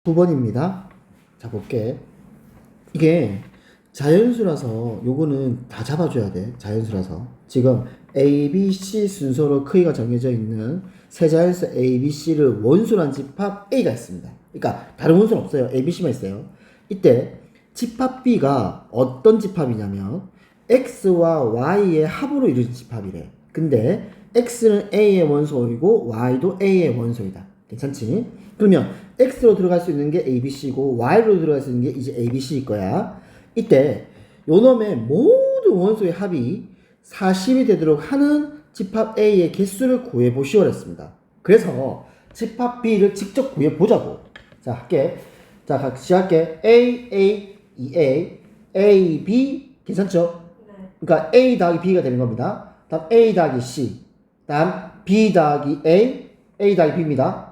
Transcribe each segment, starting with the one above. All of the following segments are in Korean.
9번입니다. 자, 볼게. 이게 자연수라서 요거는 다 잡아줘야 돼. 자연수라서. 지금 A, B, C 순서로 크기가 정해져 있는 세자연수 A, B, C를 원수란 집합 A가 있습니다. 그러니까 다른 원수는 없어요. A, B, C만 있어요. 이때 집합 B가 어떤 집합이냐면 X와 Y의 합으로 이루어진 집합이래. 근데 X는 A의 원소이고 Y도 A의 원소이다. 괜찮지? 그러면 X로 들어갈 수 있는 게 ABC고 Y로 들어갈 수 있는 게 이제 ABC일 거야. 이때 요놈의 모든 원소의 합이 40이 되도록 하는 집합 A의 개수를 구해보시오 했습니다. 그래서 집합 B를 직접 구해보자고. 자, 할게. 자, 같이 할게. A, 2A, A, B. 괜찮죠? 네. 그러니까 A 더하기 B가 되는 겁니다. 다음 A 더하기 C. 다음 B 더하기 A 더하기 B입니다.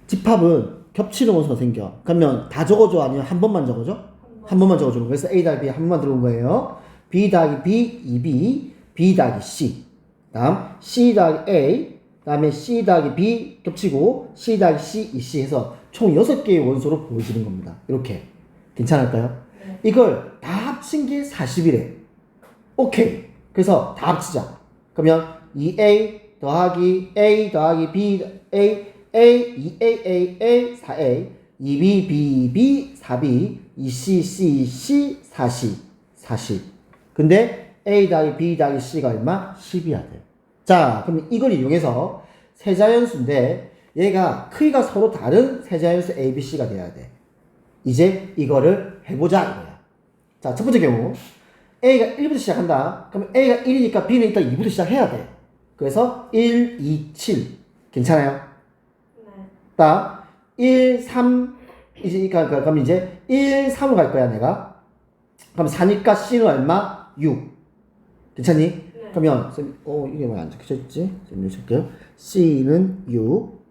집합은 겹치는 원소가 생겨. 그러면 다 적어줘? 아니면 한 번만 적어줘? 한 번만 적어주는 거예요. 그래서 A 더하기 B 한 번만 들어온 거예요. B 더하기 B, 2B, B 더하기 C. 다음 C 더하기 A, 다음에 C 더하기 B 겹치고 C 더하기 C, 2C 해서 총 6개의 원소로 보여지는 겁니다. 이렇게. 괜찮을까요? 네. 이걸 다 합친 게 40이래. 오케이. 그래서 다 합치자. 그러면 2A 더하기 A 더하기 B, A, 2A, 4A, 2B, B, 4B, 2C, 4C. 근데 A 더하기 B 더하기 C가 얼마? 10이야 돼. 자, 그럼 이걸 이용해서 세자연수인데 얘가 크기가 서로 다른 세자연수 A, B, C가 돼야 돼. 이제 이거를 해보자 이거야. 자, 첫 번째 경우 A가 1부터 시작한다. 그럼 A가 1이니까 B는 일단 2부터 시작해야 돼. 그래서 1, 2, 7. 괜찮아요? 네. 딱 1, 3 그럼 이제 1, 3으로 갈 거야 내가. 그럼 4니까 C는 얼마? 6. 괜찮니? 네. 그러면 이게 왜 안 적혀졌지? 좀 해줄게요. C는 6.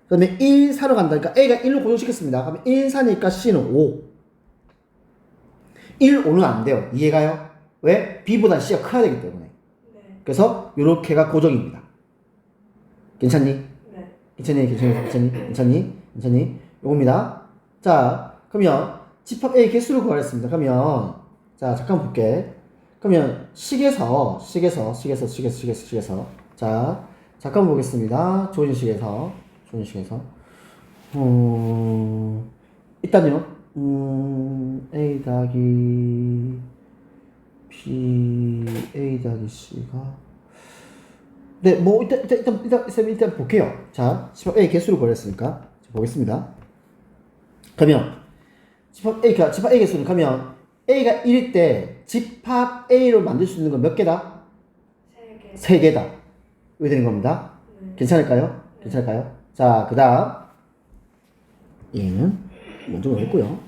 그다음에 1, 4로 간다. 그러니까 A가 1로 고정시켰습니다. 그러면 1, 4니까 C는 5. 1, 5는 안 돼요. 이해가요? 왜? B보다 C가 커야 되기 때문에. 네. 그래서 요렇게가 고정입니다. 괜찮니? 네. 괜찮니? 요겁니다. 자, 그러면 집합 A 개수를 구하랬습니다. 그러면 자, 잠깐 볼게. 그러면 식에서 자, 잠깐 보겠습니다. 조진 식에서 일단요. A 더하기 B, A 더하기 C가 네, 뭐 일단 볼게요. 자, 집합 A 개수를 구했으니까 보겠습니다. 그러면 집합 A 개수는 그러면 A가 1일 때 집합 A로 만들 수 있는 건 몇 개다? 3개. 3개다. 왜 되는 겁니다? 네. 괜찮을까요? 자, 그 다음 얘는 먼저 넣었고요.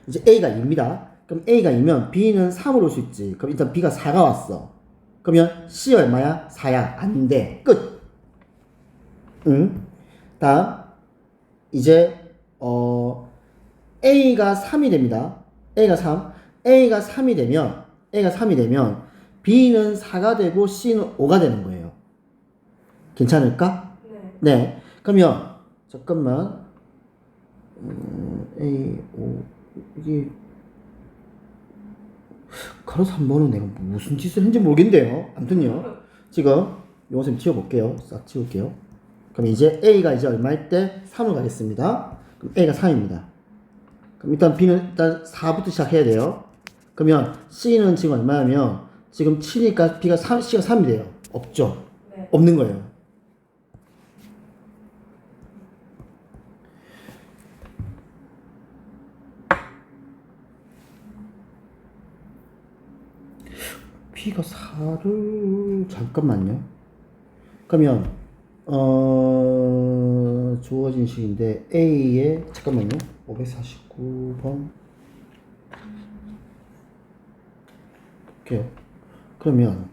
이제 A가 2입니다. 그럼 A가 2면 B는 3으로 올 수 있지. 그럼 일단 B가 4가 왔어. 그러면 C 얼마야? 4야. 안 돼. 끝. 응? 다음 이제 A가 3이 됩니다. A가 3이 되면 B는 4가 되고 C는 5가 되는 거예요. 괜찮을까? 네. 네. 그러면 잠깐만. A, 5 이게 가로 3번은 내가 무슨 짓을 했는지 모르겠는데요. 아무튼요. 지금 요거 좀 지워볼게요. 싹 지울게요. 그럼 이제 A가 이제 얼마일 때 3으로 가겠습니다. 그럼 A가 3입니다. 그럼 일단 B는 일단 4부터 시작해야 돼요. 그러면 C는 지금 얼마냐면 지금 7이니까 B가 3, C가 3이 돼요. 없죠? 네. 없는 거예요. B가 4를 잠깐만요. 그러면 주어진 식인데 A에 잠깐만요. 549번 볼게요. 그러면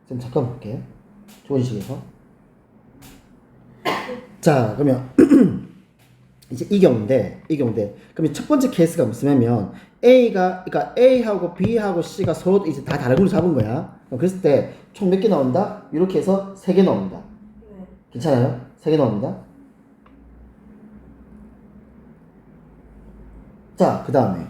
좀 잠깐 볼게. 주어진 식에서 자, 그러면 이제 이 경우인데 그러면 첫 번째 케이스가 무엇이냐면 그러니까 A하고 B하고 C가 서로 이제 다 다른 걸로 잡은 거야. 그랬을 때 총 몇 개 나온다? 이렇게 해서 3개 나옵니다. 네. 괜찮아요? 3개 나옵니다. 자, 그 다음에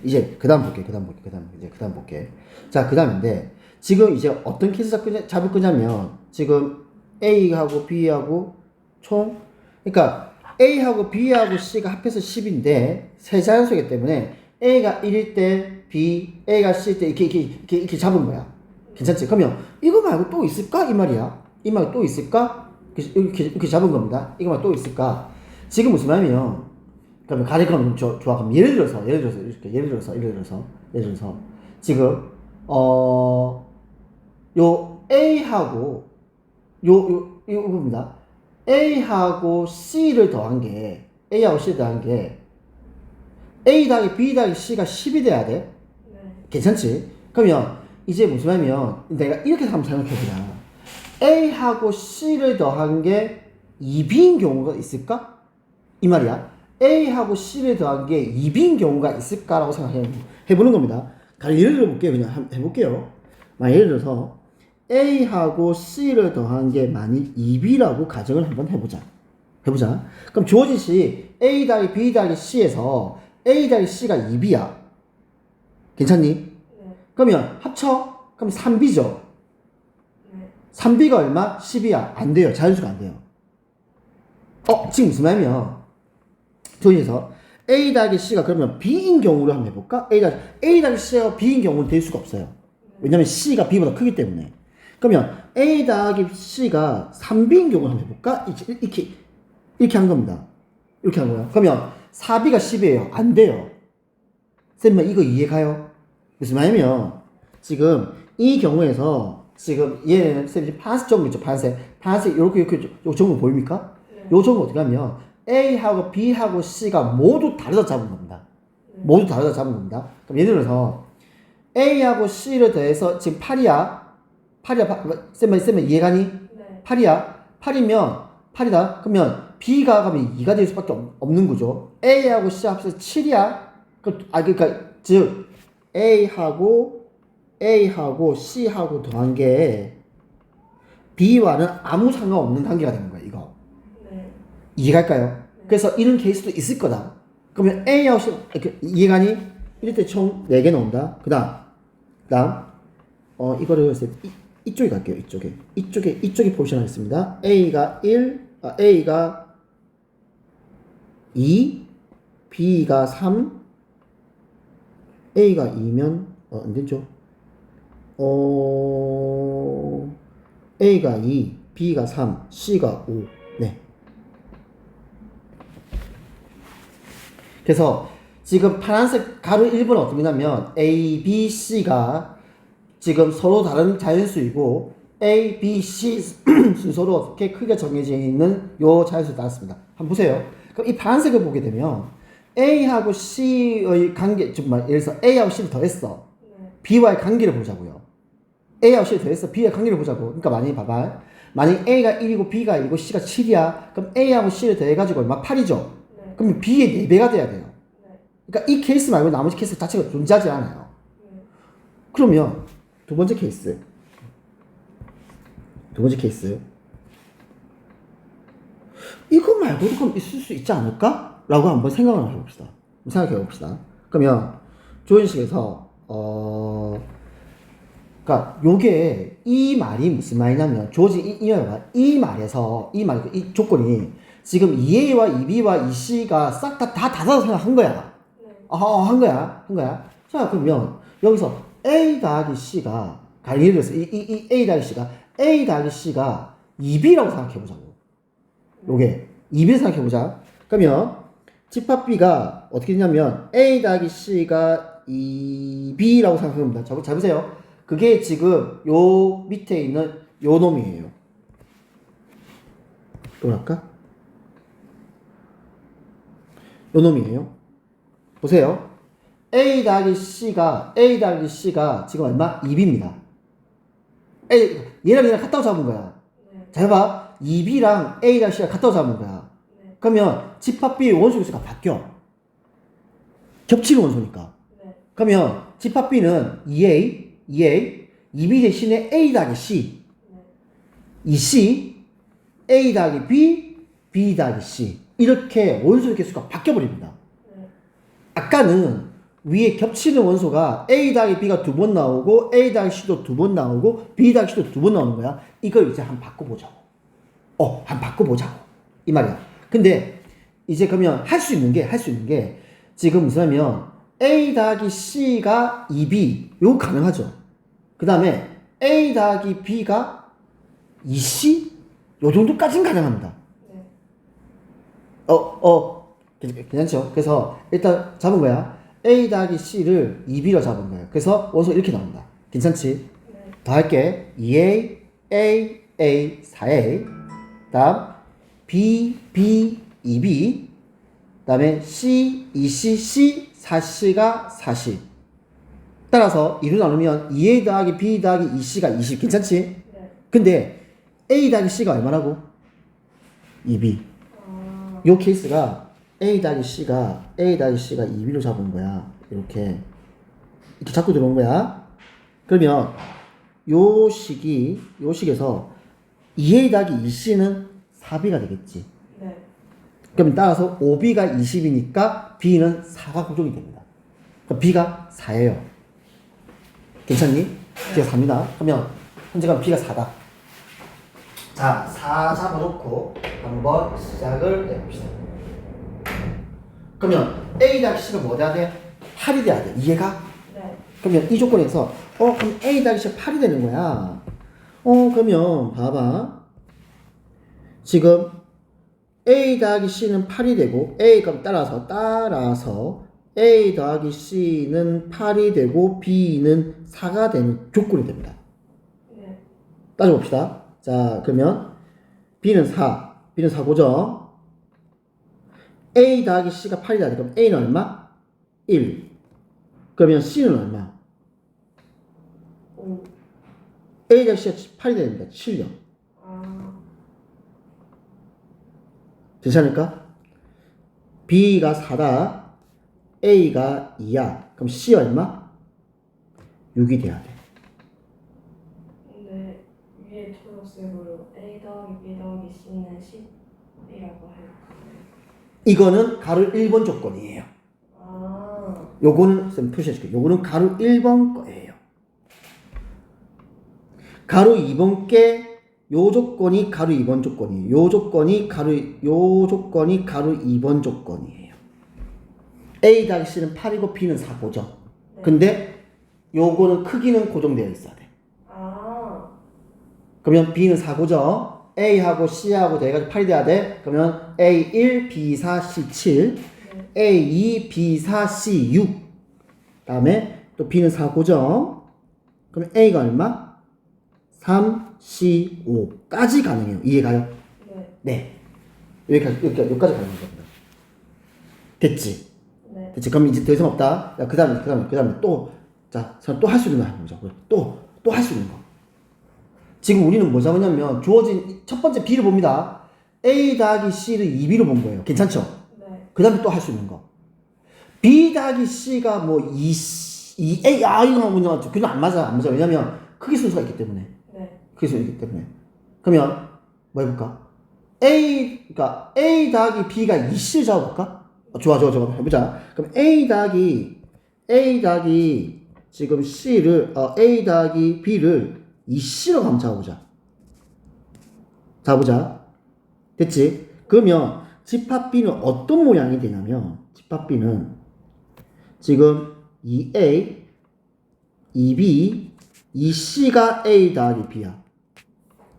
이제 그 다음 볼게. 자, 그 다음인데 지금 이제 어떤 케이스 잡을 거냐면 지금 A하고 B하고 총 그러니까 A하고 B하고 C가 합해서 10인데 세 자연수이기 때문에 A가 1일 때 B, A가 C일 때 이렇게 잡은 거야. 괜찮지? 그러면 이거 말고 또 있을까? 이 말이야. 이 말고 또 있을까? 이렇게 잡은 겁니다. 이거 말고 또 있을까? 지금 무슨 말이면 그러면 가리그럼 좋아. 그럼 예를 들어서 지금 요 A하고 이겁니다. A하고 C를 더한 게 A 더하기 B 더하기 C가 10이 돼야 돼. 네. 괜찮지? 그러면 이제 무슨 말이면 내가 이렇게 한번 생각해보자. A하고 C를 더한 게 2B인 경우가 있을까? 이 말이야. A하고 C를 더한 게 2B인 경우가 있을까라고 생각해보는 겁니다. 예를 들어볼게요. 그냥 해볼게요. 예를 들어서 A하고 C를 더한 게 만일 2B라고 가정을 한번 해보자. 그럼 주어진 시 A 더하기 B 더하기 C에서 A 더하기 C가 2B야. 괜찮니? 네. 그러면 합쳐? 그럼 3B죠. 네. 3B가 얼마? 10이야. 안 돼요. 자연수가 안 돼요. 지금 무슨 말이면 조인에서 A 더하기 C가 그러면 B인 경우로 한번 해볼까? A 더하기 C가 B인 경우는 될 수가 없어요. 왜냐면 C가 B보다 크기 때문에. 그러면 A 더하기 C가 3B인 경우를 한번 해볼까? 이렇게 한 겁니다. 이렇게 한 거예요. 그러면 4B가 10이에요. 안 돼요. 쌤은 이거 이해가요? 무슨 말이면 지금 이 경우에서 지금 얘는 쌤이 파란색 정보 있죠? 파란색 이렇게 요 정보 보입니까? 네. 요 정보 어떻게 하면 A하고 B하고 C가 모두 다르다 잡은 겁니다. 모두 다르다 잡은 겁니다. 그럼 예를 들어서 A하고 C를 더해서 지금 8이야. 쌤은 이해가니? 네. 8이면 8이다. 그러면 B가 가면 2가 될 수밖에 없는 거죠. A하고 C 합쳐서 7이야. 그러니까 즉 A하고 C하고 더한 게 B와는 아무 상관없는 관계가 되는 거야. 이거 네. 이해갈까요? 그래서 이런 케이스도 있을 거다. 그러면 A하고 C 이해가니? 이럴 때 총 4개 나온다. 그 다음 이거를 이쪽에 갈게요. 이쪽에 포지션 하겠습니다. A가 2, B가 3, A가 2면 안 되죠. A가 2, B가 3, C가 5. 네. 그래서 지금 파란색 가로 1번은 어떻게 되냐면 A, B, C가 지금 서로 다른 자연수이고 A, B, C 순서로 어떻게 크게 정해져 있는 요 자연수 나왔습니다. 한번 보세요. 그럼 이 파란색을 보게 되면 A하고 C의 관계, 예를 들어서 A하고 C를 더했어. 네. B와의 관계를 보자고요. A하고 C를 더했어. B의 관계를 보자고. 그러니까 만약 A가 1이고 B가 1이고 C가 7이야. 그럼 A하고 C를 더해가지고 얼마? 8이죠. 네. 그럼 B의 4배가 돼야 돼요. 네. 그러니까 이 케이스 말고 나머지 케이스 자체가 존재하지 않아요. 네. 그러면 두 번째 케이스. 이거 말고도 그럼 있을 수 있지 않을까? 라고 한번 생각해 봅시다. 그러면 조인식에서 그러니까 요게 이 말이 무슨 말이냐면 이 말에서 이 조건이 지금 2A와 2B와 2C가 싹 다 다다고 생각한 거야. 네. 한 거야. 자, 그러면 여기서 A 더하기 C가 예를 들어서 이 A 더하기 C가 2B라고 생각해보자고. 요게 2B 생각해보자. 그러면 집합비가 어떻게 되냐면 A 더하기 C가 2B라고 생각해봅니다. 잡으세요. 그게 지금 요 밑에 있는 요 놈이에요. 또 할까? 요 놈이에요. 보세요. A 더하기 C가 지금 얼마? 2B입니다. 얘랑 같다고 잡은 거야. 네. 잘 봐. 2B랑 A랑 C가 같다고 잡은 거야. 네. 그러면 집합비 원소수가 바뀌어. 겹치는 원소니까. 네. 그러면 집합비는 2A, 2B 대신에 A 더하기 C, 네. 2C, A 더하기 B, B 더하기 C. 이렇게 원소의 개수가 바뀌어버립니다. 네. 아까는 위에 겹치는 원소가 A 더하기 B가 두 번 나오고 A 더하기 C도 두 번 나오고 B 더하기 C도 두 번 나오는 거야. 이걸 이제 한번 바꿔보자고. 한번 바꿔보자고. 이 말이야. 근데 이제 그러면 할 수 있는 게 지금 무슨하면 A 더하기 C가 2B 요거 가능하죠. 그 다음에 A 더하기 B가 2C 요 정도까지는 가능합니다. 네. 괜찮죠? 그래서 일단 잡은 거야. A 더하기 C를 2B로 잡은 거야. 그래서 원소 이렇게 나온다. 괜찮지? 네. 더 할게. 2A, A, 4A. 다음 B, 2B. 다음에 C, 2C, C, 4C가 4C. 따라서 2로 나누면 2A 더하기 B 더하기 2C가 20. 괜찮지? 네. 근데 A 더하기 C가 얼마라고? 2B. 요 케이스가 A 더하기 C가 2B로 잡은 거야. 이렇게 잡고 들어온 거야. 그러면 요 식에서 2A 더하기 2C는 4B가 되겠지. 네. 그럼 따라서 5B가 20이니까 B는 4가 고정이 됩니다. 그럼 B가 4예요. 괜찮니? B가 4입니다. 그러면 현재가 B가 4다. 자, 4 잡아놓고 한번 시작을 해봅시다. 그러면 A 더하기 C가 뭐 돼야 돼? 8이 돼야 돼. 이해가? 네. 그러면 이 조건에서 그럼 A 더하기 C가 8이 되는 거야. 그러면 봐봐. 지금 A 더하기 C는 8이 되고 그럼 따라서 A 더하기 C는 8이 되고 B는 4가 되는 조건이 됩니다. 네. 따져봅시다. 자, 그러면 B는 4고죠. A 더하기 C가 8이 돼야 돼. 그럼 A는 얼마? 1. 그러면 C는 얼마? 5. A 더하기 C가 8이 됩니다. 7요. 괜찮을까? B가 4다. A가 2야. 그럼 C 얼마? 6이 돼야 돼. 근데 위에 초록색으로 A 더하기 B 더하기 C는 10이라고 해요. 이거는 가로 1번 조건이에요. 요거는 쌤 표시해줄게요. 요거는 가로 1번 거예요. 가로 2번 게 요 조건이 가로 2번 조건이에요. 요 조건이 가로 2번 조건이에요. A 더하기 C는 8이고 B는 4고죠. 네. 근데 요거는 크기는 고정되어 있어야 돼. 그러면 B는 4고죠. A하고 C하고 돼가지고 8이 돼야 돼. 그러면 A1, B4, C7, A2, B4, C6. 다음에 또 B는 4고죠. 그럼 A가 얼마? 3, C, 5까지 가능해요. 이해가요? 네. 네. 여기까지 가능한 겁니다. 됐지? 네. 됐지? 그럼 이제 더 이상 없다. 야, 그 다음에 또, 자, 또 할 수 있는 거 해보자. 또 할 수 있는 거. 지금 우리는 뭐 잡았냐면, 주어진 첫 번째 B를 봅니다. A 더하기 C를 2B로 본 거예요. 괜찮죠? 네. 그 다음에 또 할 수 있는 거. B 더하기 C가 뭐 2A, 이거 뭐냐. 그냥 안 맞아. 왜냐면, 크기 순서가 있기 때문에. 네. 크기 순서가 있기 때문에. 그러면, 뭐 해볼까? 그러니까 A 더하기 B가 2C를 잡아볼까? 좋아. 해보자. 그럼 A 더하기 지금 C를, A 더하기 B를 2C로 한번 잡아보자. 됐지? 그러면 집합 B는 어떤 모양이 되냐면, 집합 B는 지금 2A, 2B, 2C가 A 더하기 B야.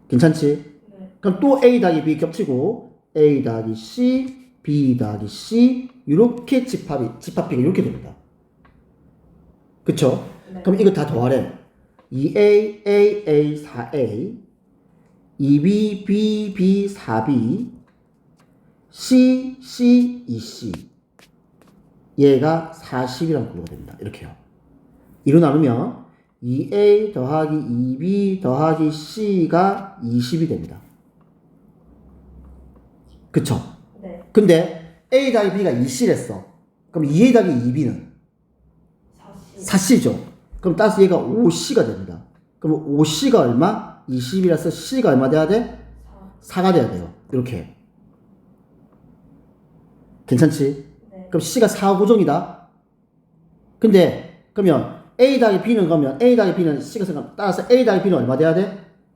괜찮지? 네. 그럼 또 A 더하기 B 겹치고 A 더하기 C, B 더하기 C 이렇게 집합 B가 이렇게 됩니다. 그쵸? 네. 그럼 이거 다 더하래. 2A, A, 4A 2B, B, 4B C, 2C 얘가 40이라는 구조가 됩니다. 이렇게요. 이로 나누면 2A 더하기 2B 더하기 C가 20이 됩니다. 그쵸? 네. 근데 A 더하기 B가 2C랬어. 그럼 2A 더하기 2B는 4C. 4C죠. 그럼 따라서 얘가 5C가 됩니다. 그럼 5C가 얼마? 20이라서 C가 얼마 돼야 돼? 4가 돼야 돼요. 이렇게. 괜찮지? 네. 그럼 C가 4 고정이다. 근데 그러면 A 더하기 B는 그러면 A 더하기 B는 C가 생각 따라서 A 더하기 B는 얼마 돼야 돼?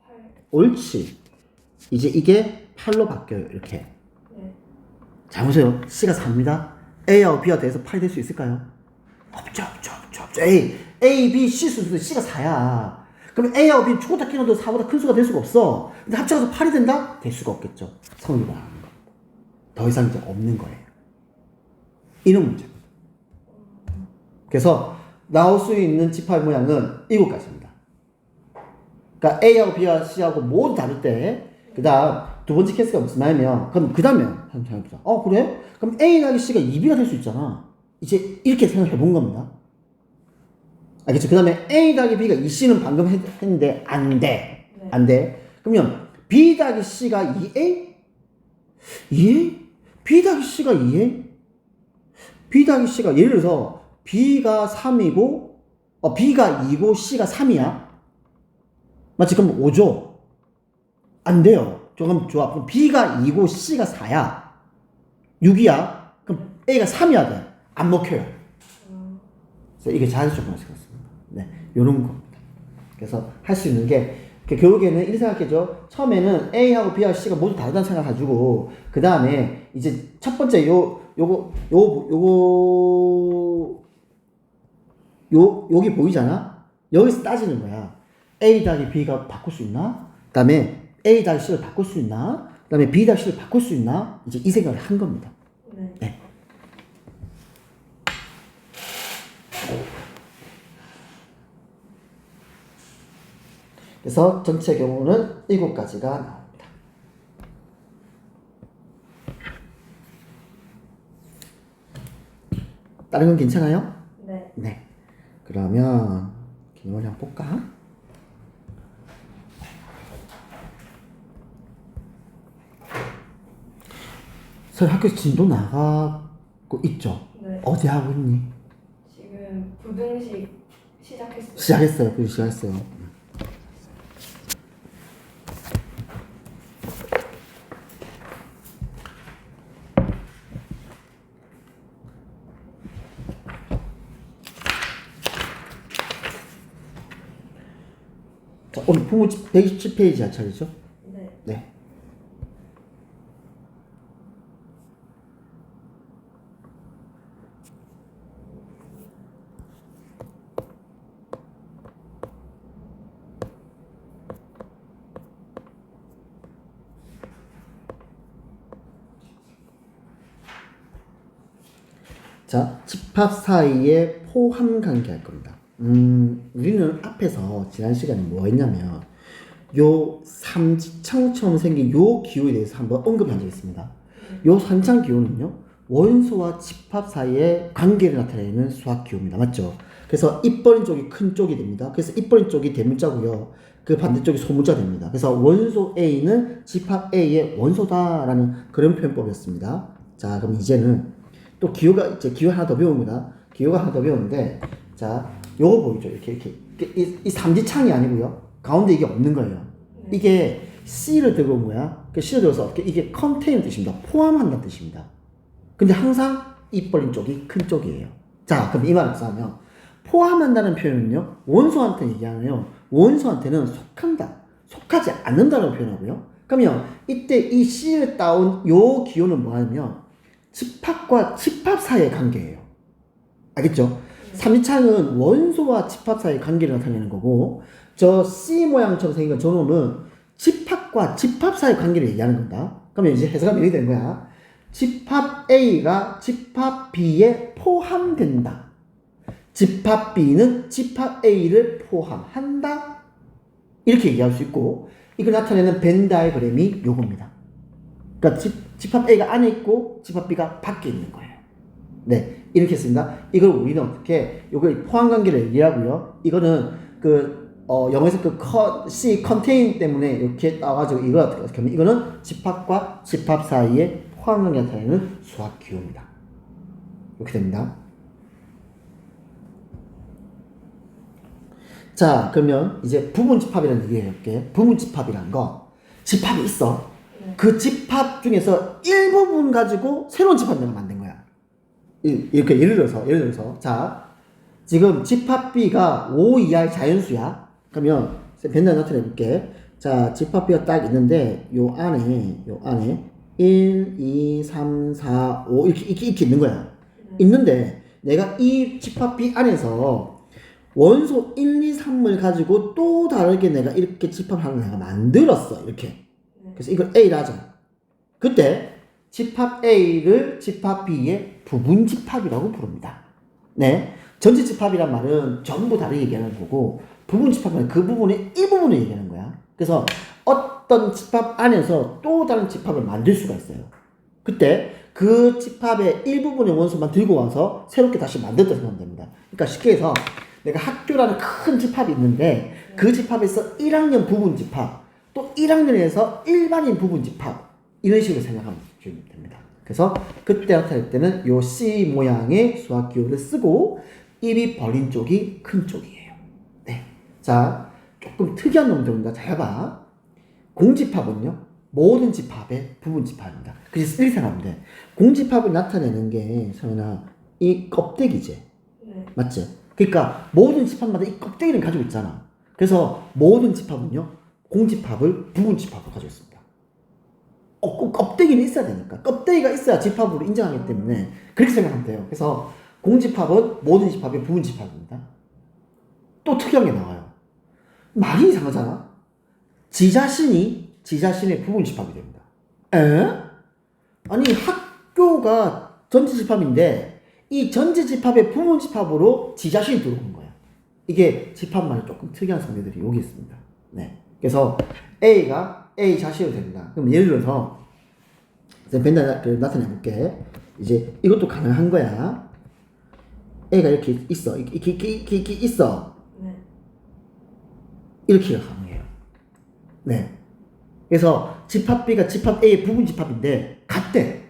8. 옳지. 이제 이게 8로 바뀌어요. 이렇게. 네. 자 보세요. C가 4입니다. A하고 B가 돼서 8이 될 수 있을까요? 없죠. A, B, C 순서도 C가 4야. 그럼 A하고 B는 죽었다 끼어도 4보다 큰 수가 될 수가 없어. 근데 합쳐서 8이 된다? 될 수가 없겠죠. 성립을 하는 거. 더 이상 이제 없는 거예요. 이런 문제입니다. 그래서 나올 수 있는 집합 모양은 7가지입니다. 그러니까 A하고 B와 C하고 모두 다를 때, 그 다음 두 번째 케이스가 무슨 말이냐면, 그럼 그 다음에 한번 해보자. 그래? 그럼 A 더하기 C가 2B가 될 수 있잖아. 이제 이렇게 생각해 본 겁니다. 알겠죠? 그 다음에 A 더하기 B가 2C는 방금 했는데 안 돼. 네. 안 돼. 그러면 B 더하기 C가 2A? 2A? B 더하기 C가 2A? B 더하기 C가 예를 들어서 B가 3이고 B가 2고 C가 3이야. 맞지? 그럼 5죠? 안 돼요. 그럼 좋아. 그럼 B가 2고 C가 4야. 6이야. 그럼 A가 3이야 돼. 안 먹혀요. 그래서 이게 자연수 조건이 생겼습니다. 네, 요런 겁니다. 그래서 할 수 있는 게 결국에는 이렇게 생각해죠. 처음에는 A하고 B하고 C가 모두 다르다는 생각 가지고 그 다음에 이제 첫 번째 여기 보이잖아? 여기서 따지는 거야. A 더하기 B가 바꿀 수 있나? 그 다음에 A 더하기 C를 바꿀 수 있나? 그 다음에 B 더하기 C를 바꿀 수 있나? 이제 이 생각을 한 겁니다. 네. 네. 그래서 전체 경우는 7가지가 나옵니다. 다른 건 괜찮아요? 네. 네. 그러면 기능을 한번 볼까? 설 학교에서 진도 나가고 있죠? 네. 어디 하고 있니? 지금 부등식 시작했어요. 시작했어요. 그리고 시작했어요. 자, 오늘 부모 127페이지 할 차례죠? 네. 네. 자, 집합 사이에 포함 관계 할 겁니다. 우리는 앞에서 지난 시간에 뭐 했냐면 요 삼지창처럼 생긴 요 기호에 대해서 한번 언급한 적이 있습니다. 요 삼지창 기호는요 원소와 집합 사이의 관계를 나타내는 수학 기호입니다. 맞죠? 그래서 입버린 쪽이 큰 쪽이 됩니다. 그래서 입버린 쪽이 대문자고요. 그 반대쪽이 소문자 됩니다. 그래서 원소 A는 집합 A의 원소다라는 그런 표현법이었습니다. 자, 그럼 이제는 또 기호가 하나 더 배웁니다. 기호가 하나 더 배우는데, 자, 요거 보이죠? 이렇게. 이 삼지창이 아니고요. 가운데 이게 없는 거예요. 이게 C를 들고 온 거야. 그 C를 들어서 이게 컨테이너 뜻입니다. 포함한다는 뜻입니다. 근데 항상 입 벌린 쪽이 큰 쪽이에요. 자, 그럼 이 말을 써면 포함한다는 표현은요, 원소한테 얘기하네요. 원소한테는 속한다, 속하지 않는다라고 표현하고요. 그러면 이때 이 C를 따온 요 기호는 뭐냐면 집합과 집합 사이의 관계예요. 알겠죠? 삼지창은 원소와 집합 사이의 관계를 나타내는 거고, 저 C 모양처럼 생긴 건 저놈은 집합과 집합 사이의 관계를 얘기하는 겁니다. 그러면 이제 해석하면 이렇게 되는 거야. 집합 A가 집합 B에 포함된다. 집합 B는 집합 A를 포함한다. 이렇게 얘기할 수 있고, 이걸 나타내는 벤 다이어그램이 요겁니다. 그러니까 집합 A가 안에 있고 집합 B가 밖에 있는 거예요. 네, 이렇게 했습니다. 이걸 우리는 어떻게, 요걸 포함 관계를 얘기하고요. 이거는 영어에서 C contain 때문에 이렇게 따와가지고 이걸 어떻게 하면 이거는 집합과 집합 사이에 포함 관계를 나타내는 수학 기호입니다. 이렇게 됩니다. 자, 그러면 이제 부분 집합이라는 얘기 해볼게. 부분 집합이라는 거, 집합이 있어. 그 집합 중에서 일부분 가지고 새로운 집합 내가 만든 거야. 이렇게 예를 들어서 자, 지금 집합 B가 5 이하의 자연수야. 그러면 벤다 나타내 볼게. 자, 집합 B가 딱 있는데 요 안에 1, 2, 3, 4, 5 이렇게 있는 거야. 있는데 내가 이 집합 B 안에서 원소 1, 2, 3을 가지고 또 다르게 내가 이렇게 집합하는 내가 만들었어. 이렇게. 그래서 이걸 A라 하자. 그때 집합 A를 집합 B의 부분 집합이라고 부릅니다. 네. 전체 집합이란 말은 전부 다르게 얘기하는 거고, 부분 집합은 그 부분의 일부분을 얘기하는 거야. 그래서 어떤 집합 안에서 또 다른 집합을 만들 수가 있어요. 그때 그 집합의 일부분의 원소만 들고 와서 새롭게 다시 만들었다 생각하면 됩니다. 그러니까 쉽게 해서 내가 학교라는 큰 집합이 있는데 그 집합에서 1학년 부분 집합, 또 1학년에서 일반인 부분 집합, 이런 식으로 생각하면 됩니다. 그래서 그때 나타낼 때는 요 C 모양의 수학 기호를 쓰고 입이 벌린 쪽이 큰 쪽이에요. 네. 자, 조금 특이한 놈들입니다. 잘 봐. 공집합은요, 모든 집합의 부분 집합입니다. 그래서 이렇게 생각하면 돼. 공집합을 나타내는 게, 성현아, 이 껍데기지. 네. 맞지? 그러니까 모든 집합마다 이 껍데기를 가지고 있잖아. 그래서 모든 집합은요, 공집합을 부분 집합으로 가지고 있습니다. 꼭 껍데기는 있어야 되니까. 껍데기가 있어야 집합으로 인정하기 때문에 그렇게 생각하면 돼요. 그래서 공집합은 모든 집합의 부분 집합입니다. 또 특이한 게 나와요. 말이 이상하잖아. 지 자신의 부분 집합이 됩니다. 에? 아니, 학교가 전체 집합인데 이 전체 집합의 부분 집합으로 지 자신이 들어오는 거야. 이게 집합만의 조금 특이한 성질들이 여기 있습니다. 네. 그래서 A가 A 자신으로 됩니다. 그럼 예를 들어서 벤다 나타내 볼게. 이제 이것도 가능한 거야. A가 이렇게 있어. 이렇게 있어. 네. 이렇게가 가능해요. 네. 그래서 집합 B가 집합 A의 부분 집합인데 같대.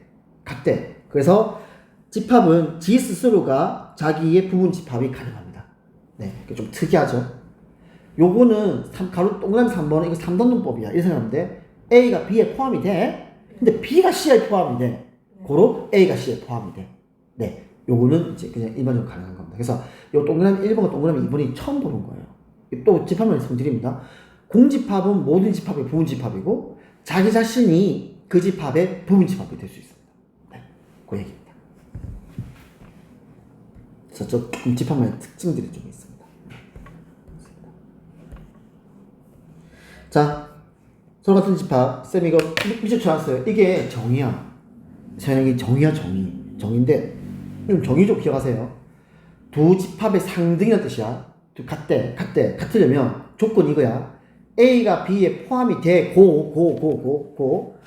그래서 집합은 지 스스로가 자기의 부분 집합이 가능합니다. 네. 좀 특이하죠. 요거는 가로 동그라미 3번은 이거 3단원법이야. 이렇게 생각하면 돼. A가 B에 포함이 돼. 근데 B가 C에 포함이 돼. 고로 A가 C에 포함이 돼. 네. 요거는 이제 그냥 일반적으로 가능한 겁니다. 그래서 요 동그라미 1번과 동그라미 2번이 처음 보는 거예요. 또 집합만의 성질입니다. 공집합은 모든 집합의 부분 집합이고 자기 자신이 그 집합의 부분 집합이 될 수 있습니다. 네. 그 얘기입니다. 그래서 조금 집합만의 특징들이 좀 있습니다. 자, 서로 같은 집합. 쌤 이거 밑줄 쳐놨어요. 이게 정의야. 선생님이 정의야, 정의인데 좀 정의 좀 기억하세요. 두 집합의 상등이라는 뜻이야. 같으려면 조건 이거야. A가 B에 포함이 되고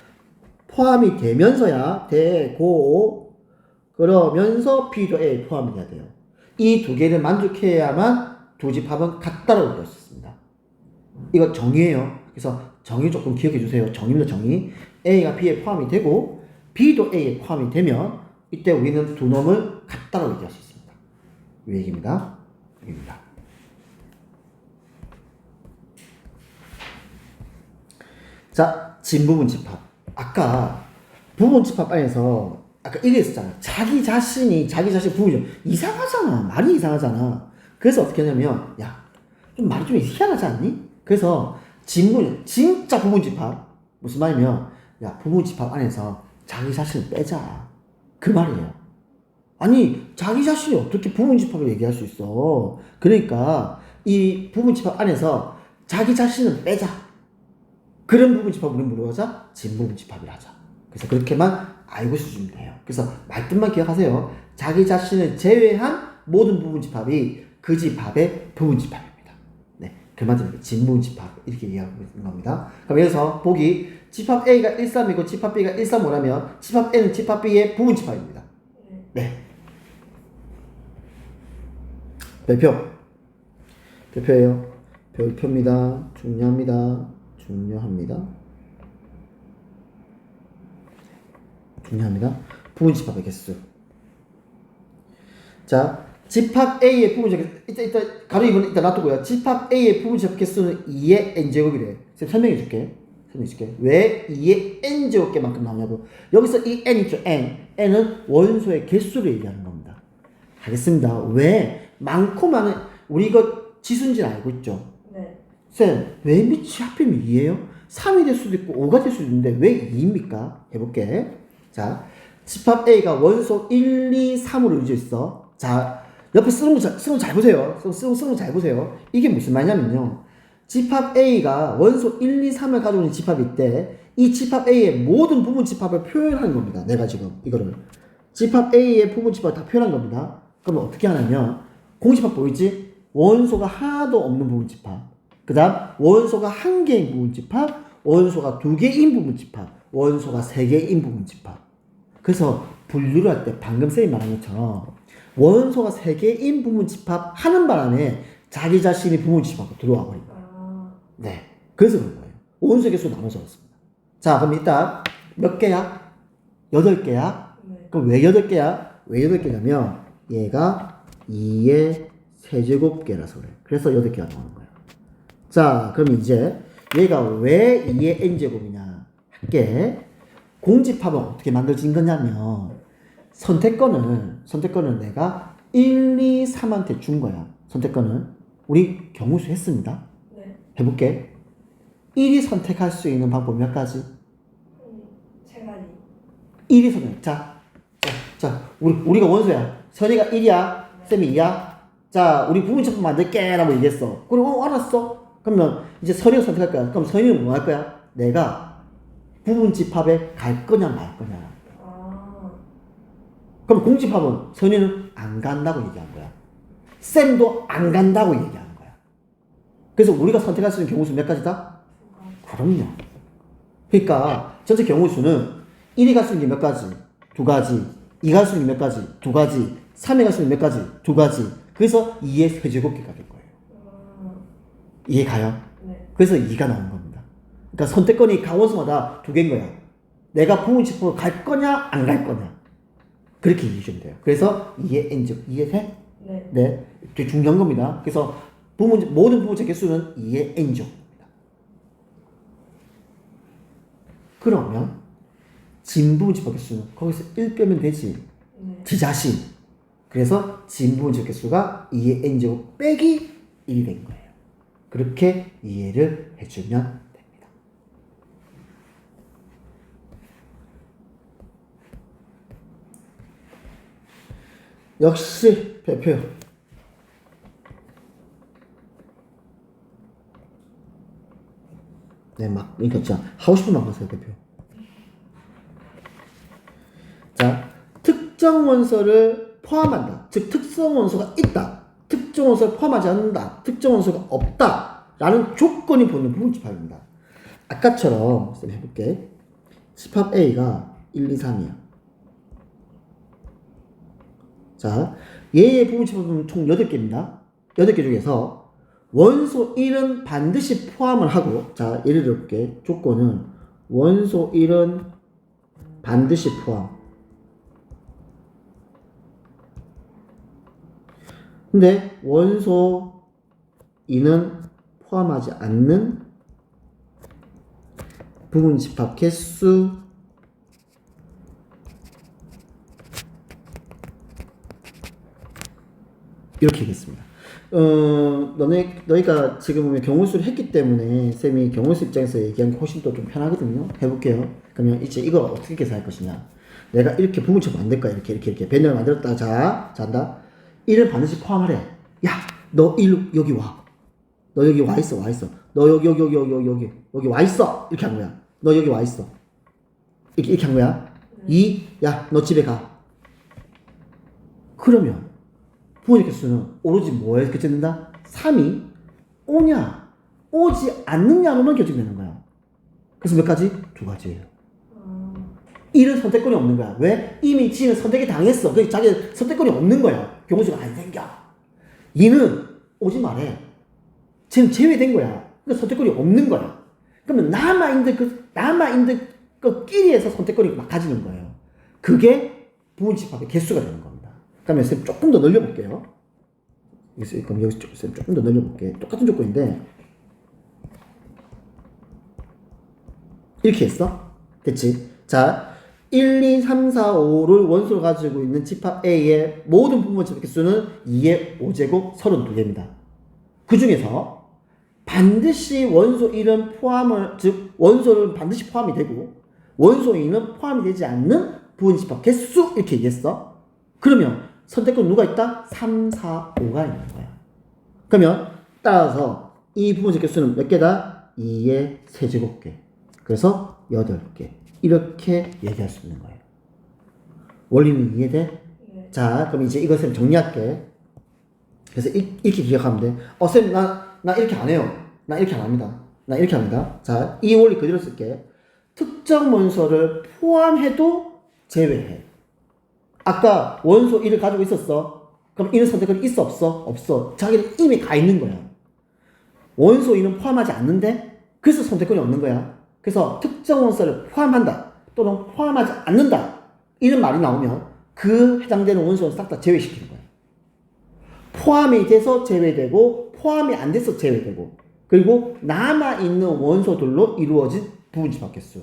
포함이 되면서야 되고 그러면서 B도 A에 포함이 돼야 돼요. 이 두 개를 만족해야만 두 집합은 같다라고 볼 수 있습니다. 이거 정의예요. 그래서 정의 조금 기억해 주세요. 정의입니다. 정의. A가 B에 포함이 되고 B도 A에 포함이 되면 이때 우리는 두 놈을 같다라고 얘기할 수 있습니다. 이 얘기입니다. 여기입니다. 자, 진부분 집합. 아까 부분 집합 안에서 아까 이게 있었잖아. 자기 자신 부분 이상하잖아. 말이 이상하잖아. 그래서 어떻게 하냐면 좀 말이 좀 희한하지 않니? 그래서 진짜 부분 집합. 무슨 말이면 부분 집합 안에서 자기 자신을 빼자. 그 말이에요. 아니, 자기 자신이 어떻게 부분 집합을 얘기할 수 있어? 그러니까 이 부분 집합 안에서 자기 자신을 빼자. 그런 부분 집합을 우리는 뭐로 하자? 진부분 집합이라 하자. 그래서 그렇게만 알고 있으시면 돼요. 그래서 말뜻만 기억하세요. 자기 자신을 제외한 모든 부분 집합이 그 집합의 부분 집합입니다. 네, 그 말은 진부분 집합 이렇게 이해하고 있는 겁니다. 그럼 여기서 보기 집합 A가 1, 3이고 집합 B가 1, 3, 5라면 집합 N은 집합 B의 부분 집합입니다. 네. 별표예요. 별표입니다. 중요합니다. 부분 집합의 개수. 자, 집합 A의 부분 집합 이따 가로 2번 이따 놔두고요. 집합 A의 부분 집합 개수는 2의 n제곱이래. 설명해 줄게. 왜 2의 n제곱개만큼 나오냐고. 여기서 이 n이죠. n은 원소의 개수를 얘기하는 겁니다. 알겠습니다. 왜 많고 많은 우리 이거 지수인지 알고 있죠? 네. 쌤, 왜 밑이 하필이면 2예요? 3이 될 수도 있고 5가 될 수도 있는데 왜 2입니까? 해볼게. 자, 집합 A가 원소 1, 2, 3으로 이루어져 있어. 자, 옆에 쓰는 거 잘 보세요. 쓰는 거 잘 보세요. 이게 무슨 말이냐면요. 집합 A가 원소 1, 2, 3을 가지고 있는 집합이 있대. 이 집합 A의 모든 부분 집합을 표현하는 겁니다. 내가 지금 이거를. 집합 A의 부분 집합을 다 표현한 겁니다. 그러면 어떻게 하냐면 공집합 보이지? 원소가 하나도 없는 부분 집합. 그 다음 원소가 한 개인 부분 집합, 원소가 두 개인 부분 집합, 원소가 세 개인 부분 집합. 그래서 분류를 할 때 방금 쌤이 말한 것처럼 원소가 세 개인 부분 집합 하는 바람에 자기 자신이 부분 집합으로 들어와 버린 거예요. 네. 그래서 그런 거예요. 원소 개수 나눠서 그렇습니다. 자, 그럼 일단 몇 개야? 8개야? 네. 그럼 왜 8개야? 왜 8개냐면 얘가 2의 세제곱계라서 그래. 그래서 8개가 나오는 거야. 자, 그럼 이제 얘가 왜 2의 n제곱이냐 할게. 공집합은 어떻게 만들어진 거냐면 선택권을 내가 1, 2, 3한테 준 거야. 선택권을 우리 경우수 했습니다. 네. 해볼게. 1이 선택할 수 있는 방법 몇 가지? 세 가지. 1이 선택. 자, 우리가 원소야. 선이가 1이야. 쌤이 2야. 자, 우리 부분집합 만들게 라고 얘기했어. 그리고 알았어. 그러면 이제 선이가 선택할 거야. 그럼 선이는 뭐 할 거야? 내가 부분집합에 갈 거냐 말 거냐. 그럼 공집합은 선이는 안 간다고 얘기한 거야. 쌤도 안 간다고 얘기하는 거야. 그래서 우리가 선택할 수 있는 경우수 몇 가지다? 그럼요. 그러니까 전체 경우수는 1이 갈 수 있는 게 몇 가지? 2가지. 2가 갈 수 있는 게 몇 가지? 2가지. 3이 갈 수 있는 몇 가지? 2가지. 그래서 2의 세제곱계가 될 거예요. 이해 가요? 네. 그래서 2가 나온 겁니다. 그러니까 선택권이 가원수마다 2개인 거야. 내가 부분집합으로 갈 거냐 안 갈 거냐. 그렇게 이해해 주면 돼요. 그래서 2의 n제곱. 이해돼? 네. 네. 되게 중요한 겁니다. 그래서 모든 부분적 개수는 2의 n제곱입니다. 그러면 진부분집합 개수는 거기서 1 빼면 되지. 네. 지 자신. 그래서 진부분적 개수가 2의 n제곱 빼기 1이 된 거예요. 그렇게 이해를 해주면 됩니다. 역시 대표. 네, 막 그러니까 진짜 하고 싶은 만 하세요, 대표. 자, 특정 원소를 포함한다. 즉 특성 원소가 있다. 특정 원소를 포함하지 않는다. 특정 원소가 없다. 라는 조건이 붙는 부분집합입니다. 아까처럼 쌤 해볼게. 집합 A가 1, 2, 3이야. 자, 얘의 부분집합은 총 8개입니다. 8개 중에서 원소 1은 반드시 포함을 하고, 자, 예를 들어볼게. 조건은 원소 1은 반드시 포함. 근데 원소 2는 포함하지 않는 부분집합 개수 이렇게 하겠습니다. 너희가 지금 보면 경우수를 했기 때문에 쌤이 경우수 입장에서 얘기한 게 훨씬 더 좀 편하거든요. 해볼게요. 그러면 이제 이거 어떻게 계산할 것이냐. 내가 이렇게 부분집합 만들 거야. 이렇게 변형을 만들었다. 자, 한다. 1을 반드시 포함하래. 야, 너 1 여기 와. 너 여기 와 있어. 너 여기 와 있어. 이렇게 한 거야. 너 여기 와 있어. 이렇게 한 거야. 2, 야, 너 집에 가. 그러면 부모님 개수는 오로지 뭐에 결정된다? 3이 오냐, 오지 않느냐로만 결정되는 거야. 그래서 몇 가지? 2가지예요. 1은 선택권이 없는 거야. 왜? 이미 지는 선택이 당했어. 그래서 자기 선택권이 없는 거야. 경우수가 안 생겨. 2는 오지 말해. 지금 제외된 거야. 그러니까 선택권이 없는 거야. 그러면 남아있는 그 끼리에서 선택권이 막 가지는 거예요. 그게 부분집합의 개수가 되는 겁니다. 그러면 쌤 조금 더 늘려볼게요. 그럼 여기서 쌤 조금 더 늘려볼게. 똑같은 조건인데 이렇게 했어. 됐지? 자, 1, 2, 3, 4, 5를 원소로 가지고 있는 집합 A의 모든 부분 집합 개수는 2의 5제곱 32개입니다. 그 중에서 반드시 원소 1은 포함을, 즉 원소는 반드시 포함이 되고 원소 2는 포함이 되지 않는 부분 집합 개수 이렇게 얘기했어. 그러면 선택권 누가 있다? 3, 4, 5가 있는 거야. 그러면 따라서 이 부분 집합 개수는 몇 개다? 2의 세제곱개. 그래서 8개. 이렇게 얘기할 수 있는 거예요. 원리는 이해돼? 네. 자, 그럼 이제 이것을 정리할게. 그래서 이렇게 기억하면 돼. 쌤, 나 이렇게 안 해요. 나 이렇게 안 합니다. 나 이렇게 합니다. 자, 이 원리 그대로 쓸게. 특정 원소를 포함해도 제외해. 아까 원소 1을 가지고 있었어. 그럼 이는 선택권이 있어, 없어? 없어. 자기는 이미 가 있는 거야. 원소 2는 포함하지 않는데, 그래서 선택권이 없는 거야. 그래서 특정 원소를 포함한다 또는 포함하지 않는다 이런 말이 나오면 그 해당되는 원소는 싹 다 제외시키는 거예요. 포함이 돼서 제외되고 포함이 안 돼서 제외되고 그리고 남아있는 원소들로 이루어진 부분 집합 개수,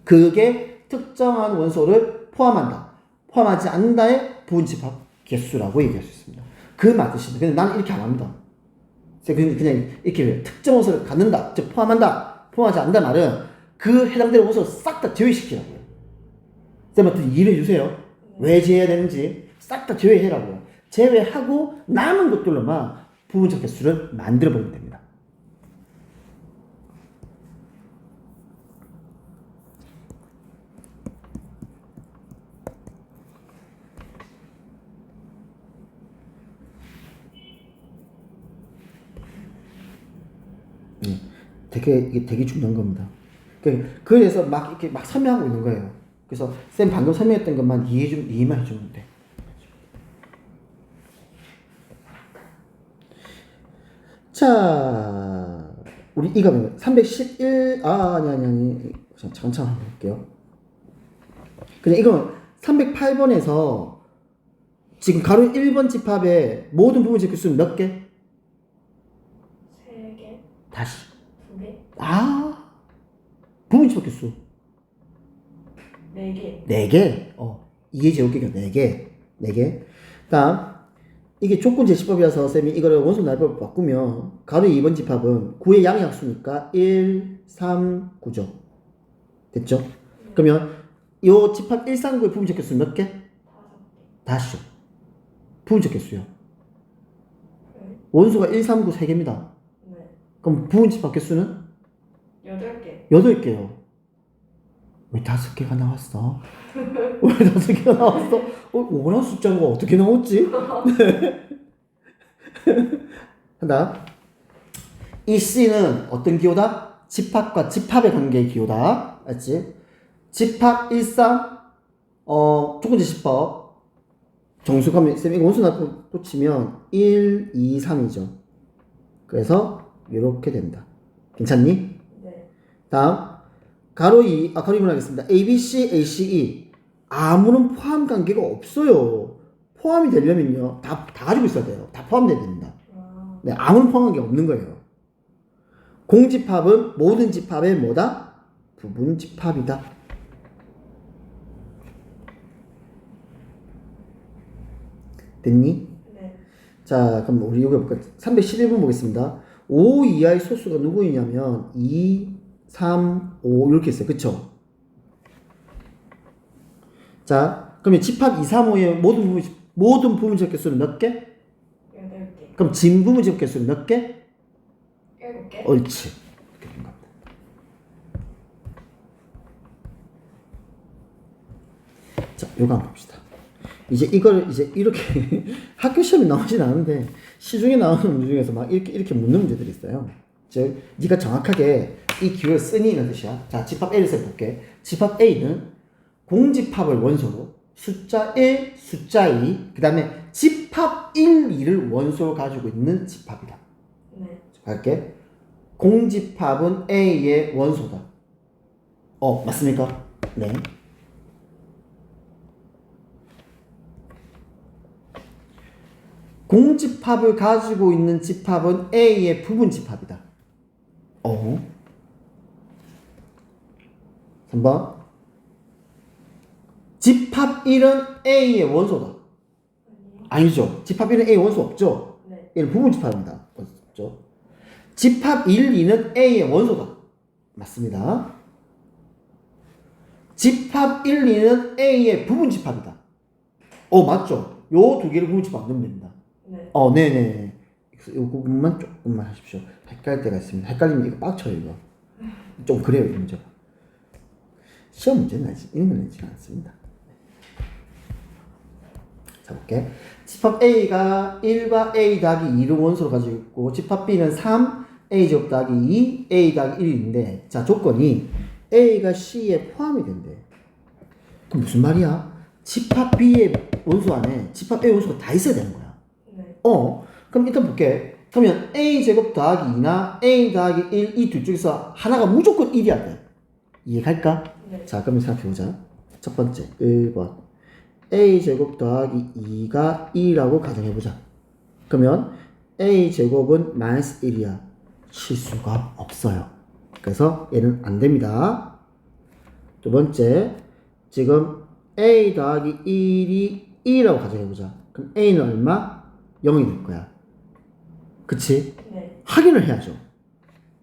그게 특정한 원소를 포함한다 포함하지 않는다의 부분 집합 개수라고 얘기할 수 있습니다. 그 맞으십니다. 근데 나는 이렇게 안 합니다. 그냥 이렇게 특정 원소를 갖는다, 즉 포함한다 포함하지 않는다 말은 그 해당되는 원소를 싹 다 제외시키라고요. 쌤한테 이해를 해주세요. 왜 제외해야 되는지 싹 다 제외해라고요. 제외하고 남은 것들로만 부분적 개수를 만들어버리면 됩니다. 이게 되게 중요한 겁니다. 그래서 막 이렇게 막 설명하고 있는 거예요. 그래서 쌤 방금 설명했던 것만 이해만 해주면 돼. 자, 우리 이거 311, 아니. 잠깐 한번 볼게요. 그냥 이거 308번에서 지금 가로 1번 집합의 모든 부분 집합 수는 몇 개? 3개, 다시. 2개, 부분 집합 개수 4개. 4개. 2의 제곱계가 4개. 4개. 다음, 이게 조건 제시법이라서 쌤이 이거를 원소 날법을 바꾸면 가로 2번 집합은 9의 양약수니까 1, 3, 9죠. 됐죠? 그러면 요 집합 1, 3, 9의 부분적 개수는 몇 개? 5개. 다시요. 부분적 개수요. 네. 원소가 1, 3, 9 3개입니다. 네. 그럼 부분 집합 개수는 8개. 8개요. 왜 5개가 나왔어? 왜 5개가 나왔어? 원한 숫자가 어떻게 나왔지? 한다. 이 C는 어떤 기호다? 집합과 집합의 관계의 기호다. 알지? 집합 1, 3, 조건제시법. 정수하면, 쌤, 이거 원수 납품 꽂히면 1, 2, 3이죠. 그래서, 이렇게 된다. 괜찮니? 네. 다음. 가로 2분 하겠습니다. ABC, ACE. 아무런 포함 관계가 없어요. 포함이 되려면요. 다 가지고 있어야 돼요. 다 포함돼야 됩니다. 네, 아무런 포함 관계가 없는 거예요. 공집합은 모든 집합의 뭐다? 부분 집합이다. 됐니? 네. 자, 그럼 우리 여기 볼까? 311번 보겠습니다. 5 이하의 소수가 누구이냐면 2, 3, 5 이렇게 있어요. 그쵸? 자, 그러면 집합 2, 3, 5의 모든 부분적 개수는 몇 개? 8개. 그럼 진 부분적 개수는 몇 개? 7개. 옳지. 이렇게 된 겁니다. 자, 요거 한번 봅시다. 이제 이걸 이제 이렇게 학교 시험에 나오진 않은데 시중에 나오는 문제 중에서 막 이렇게 묻는 문제들이 있어요. 즉, 네가 정확하게 이 기호를 쓰니 이런 뜻이야. 자, 집합 A를 써볼게. 집합 A는 공집합을 원소로 숫자 1, 숫자 2, 그 다음에 집합 1, 2를 원소로 가지고 있는 집합이다. 네. 갈게. 공집합은 A의 원소다. 맞습니까? 네. 공집합을 가지고 있는 집합은 A의 부분 집합이다. 3번. 집합 1은 A의 원소다. 아니요. 아니죠. 집합 1은 A 원소 없죠. 네. 얘는 부분 집합입니다. 없죠. 집합 1, 2는 A의 원소다. 맞습니다. 집합 1, 2는 A의 부분 집합이다. 맞죠. 요 두 개를 부분 집합 안 넣으면 됩니다. 네. 네네. 이 부분만 조금만 하십시오. 헷갈릴 때가 있습니다. 헷갈리면 이거 빡쳐요, 이거. 좀 그래요, 이 문제가. 시험 문제는 이런 건 내지 않습니다. 자, 볼게. 집합 A가 1과 A 더하기 2를 원소로 가지고 있고, 집합 B는 3, A 제곱 더하기 2, A 더하기 1인데, 자, 조건이 A가 C에 포함이 된대. 그럼 무슨 말이야? 집합 B의 원소 안에 집합 A 원소가 다 있어야 되는 거야. 네. 그럼 일단 볼게. 그러면 A 제곱 더하기 2나 A 더하기 1, 이 둘 중에서 하나가 무조건 1이야 돼. 이해갈까? 네. 자, 그러면 생각해보자. 첫 번째, 1번. A 제곱 더하기 2가 2라고 가정해보자. 그러면 A 제곱은 마이너스 1이야. 실수가 없어요. 그래서 얘는 안 됩니다. 두 번째, 지금 A 더하기 1이 2라고 가정해보자. 그럼 A는 얼마? 0이 될 거야. 그치? 네. 확인을 해야죠.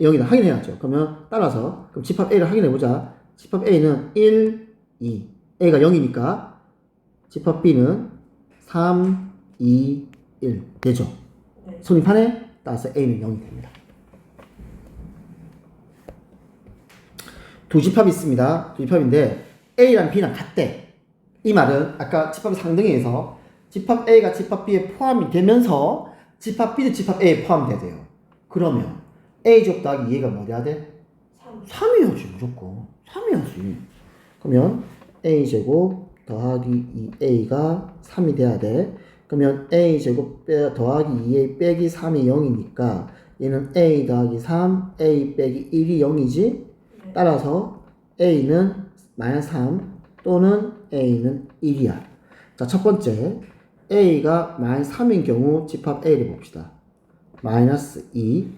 0이다 확인해야죠. 그러면 따라서 그럼 집합 A를 확인해보자. 집합 A는 1, 2. A가 0이니까 집합 B는 3, 2, 1 되죠. 네. 성립하네? 따라서 A는 0이 됩니다. 두 집합이 있습니다. 두 집합인데 A랑 B랑 같대. 이 말은 아까 집합 상등에서 집합 A가 집합 B에 포함이 되면서 집합 B도 집합 A에 포함돼야 돼요. 그러면 A 제곱 더하기 2가 뭐 돼야 돼? 3. 3이어야지 무조건. 3이어야지. 그러면 A 제곱 더하기 2A가 3이 돼야 돼. 그러면 A 제곱 더하기 2A 빼기 3이 0이니까 얘는 A 더하기 3, A 빼기 1이 0이지. 네. 따라서 A는 마이너스 3 또는 A는 1이야. 자, 첫 번째 A가 마이너스 3인 경우 집합 A를 봅시다. 마이너스 2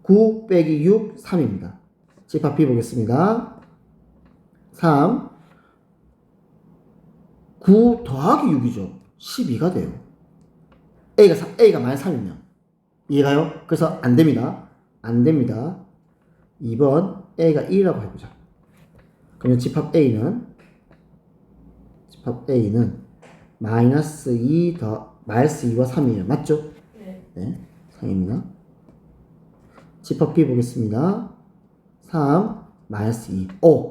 9 빼기 6 3입니다. 집합 B 보겠습니다. 3 9 더하기 6이죠. 12가 돼요. A가 마이너스 3이면 이해가요? 그래서 안 됩니다. 안 됩니다. 2번 A가 1이라고 해보자. 그러면 집합 A는 마이너스 2와 3이에요. 맞죠? 네. 네, 3입니다. 집합 B 보겠습니다. 3 마이너스 2.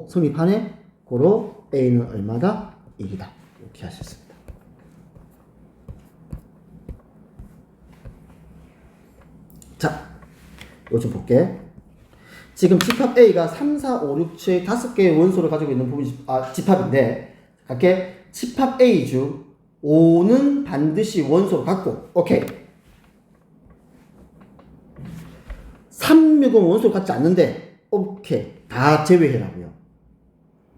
성립하네. 고로 A는 얼마다? 1이다. 이렇게 하셨습니다. 자, 이거 좀 볼게. 지금 집합 A가 3, 4, 5, 6, 7 5개의 원소를 가지고 있는 집합인데 갈게. 집합 A 중 5는 반드시 원소를 갖고 오케이. 3, 6은 원소를 갖지 않는데 오케이. 다 제외해라고요.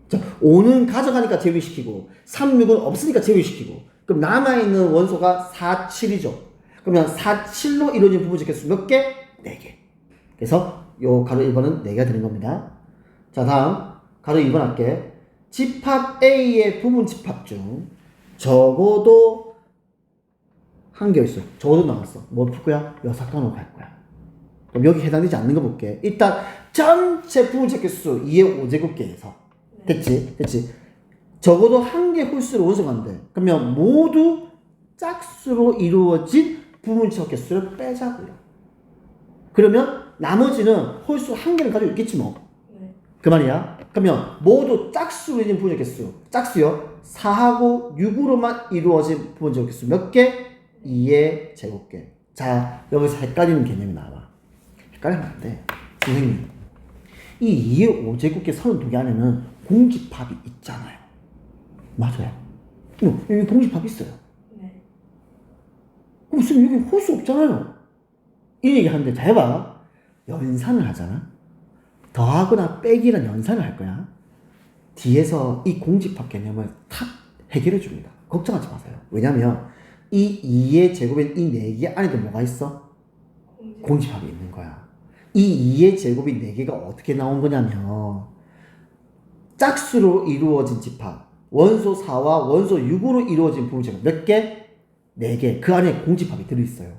자, 5는 가져가니까 제외시키고 3, 6은 없으니까 제외시키고 그럼 남아있는 원소가 4, 7이죠. 그러면 4, 7로 이루어진 부분적 개수 몇 개? 4개. 그래서 요 가로 1번은 4개가 되는 겁니다. 자, 다음 가로 2번 할게. 집합 A의 부분 집합 중 적어도 한 개 있어. 적어도 나왔어. 뭘 풀 거야? 여삭간호로 갈 거야. 그럼 여기 해당되지 않는 거 볼게. 일단 전체 부분적 개수 2의 5제곱계에서 됐지? 됐지? 적어도 한 개 홀수로 원소가 안 돼. 그러면 모두 짝수로 이루어진 부분적 개수를 빼자고요. 그러면 나머지는 홀수 한 개를 가지고 있겠지 뭐. 네. 그 말이야. 그러면 모두 짝수로 이루어진 부분적 개수. 짝수요. 4하고 6으로만 이루어진 부분적 개수 몇 개? 2의 제곱계. 자, 여기서 헷갈리는 개념이 나와. 헷갈리면 안 돼. 선생님, 이 2의 5제곱계 32개 안에는 공집합이 있잖아요. 맞아요. 여기 공집합이 있어요. 네. 그럼 선생님 여기 홀수 없잖아요. 이 얘기 하는데 잘 봐. 연산을 하잖아. 더하거나 빼기란 연산을 할 거야. 뒤에서 이 공집합 개념을 탁 해결해 줍니다. 걱정하지 마세요. 왜냐면 이 2의 제곱인 이 4개 안에도 뭐가 있어? 공집합이 있는 거야. 이 2의 제곱이 4개가 어떻게 나온 거냐면 짝수로 이루어진 집합 원소 4와 원소 6으로 이루어진 부분집합 몇 개? 4개. 그 안에 공집합이 들어있어요.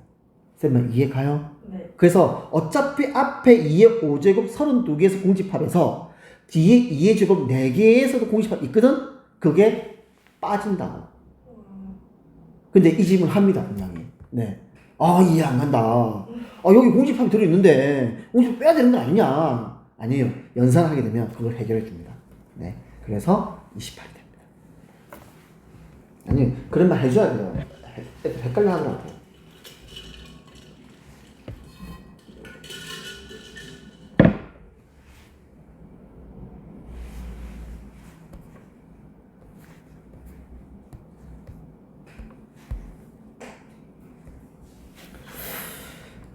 쌤은 이해 가요? 네. 그래서 어차피 앞에 2의 5제곱 32개에서 공집합에서 뒤에 2의 제곱 4개에서도 공집합 있거든? 그게 빠진다고. 근데 이 질문 합니다, 분명히. 네. 아, 이해 안 간다. 아, 여기 공집합이 들어있는데 공집합 빼야 되는 거 아니냐? 아니에요. 연산하게 되면 그걸 해결해 줍니다. 네. 그래서 28이 됩니다. 아니, 그런 말 해줘야 돼요. 헷갈려 하더라고.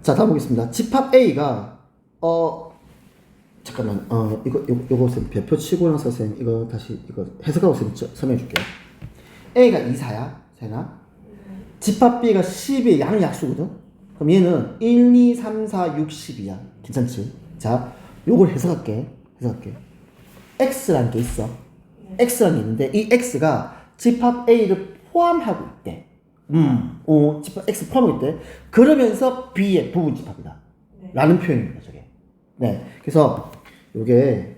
자, 다음 보겠습니다. 집합 A가 잠깐만 요거 쌤 별표 치고 나서 쌤 이거 다시 이거 해석하고 쌤 설명해 줄게요. A가 2사야 세나. 집합 B가 10의 양약수거든. 그럼 얘는 1, 2, 3, 4, 6, 10이야. 괜찮지? 자, 요걸 해석할게. X라는 게 있어. X라는 게 있는데 이 X가 집합 A를 포함하고 있대. 집합 X 포함하고 있대. 그러면서 B의 부분 집합이다. 네. 라는 표현입니다, 저게. 네. 그래서 이게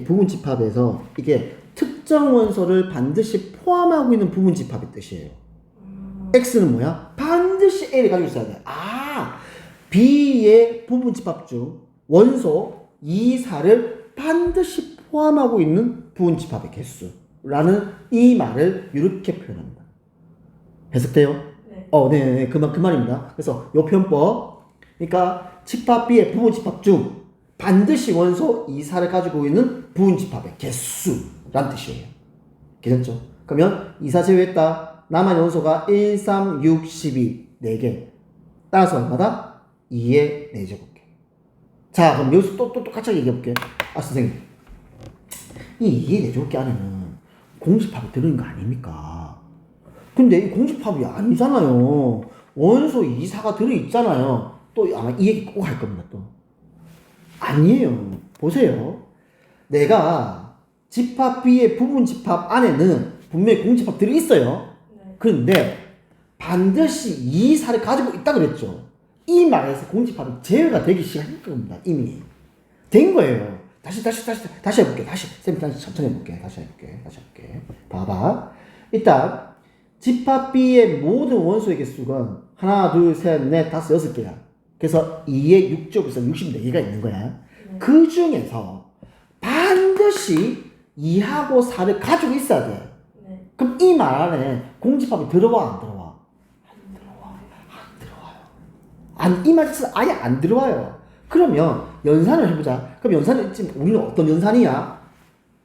부분 집합에서 이게 특정 원소를 반드시 포함하고 있는 부분 집합의 뜻이에요. X는 뭐야? 반드시 A를 가지고 있어야 돼. 아, B의 부분 집합 중 원소 2, 4를 반드시 포함하고 있는 부분 집합의 개수라는 이 말을 이렇게 표현합니다. 해석돼요? 네. 네, 그 말입니다. 그래서 요 표현법, 그러니까 집합 B의 부분 집합 중 반드시 원소 2, 4를 가지고 있는 부분 집합의 개수란 뜻이에요. 괜찮죠? 그러면 2, 4 제외했다. 남은 원소가 1, 3, 6, 12, 4개. 따라서 얼마다? 2의 4제곱개. 자, 그럼 여기서 또 똑같이 얘기해볼게. 아, 선생님. 이 2의 4제곱개 안에는 공집합이 들어있는 거 아닙니까? 근데 이 공집합이 아니잖아요. 원소 2, 4가 들어있잖아요. 또 아마 이 얘기 꼭 할 겁니다, 또. 아니에요. 보세요. 내가 집합 B의 부분 집합 안에는 분명히 공집합 들어있어요. 네. 그런데 반드시 2, 4를 가지고 있다 그랬죠. 이 말에서 공집합이 제외가 되기 시작할 겁니다. 이미. 된 거예요. 다시 해볼게. 쌤 다시 천천히 해볼게. 다시 해볼게. 봐봐. 일단 집합 B의 모든 원소의 개수가 하나, 둘, 셋, 넷, 다섯, 6개야. 그래서 2의 6제곱에서 64개가 있는 거야. 그 중에서 반드시 2하고 4를 가지고 있어야 돼. 네. 그럼 이 말 안에 공집합이 들어와, 안 들어와? 안 들어와요. 이 말 자체는 아예 안 들어와요. 그러면 연산을 해보자. 그럼 연산은 지금 우리는 어떤 연산이야?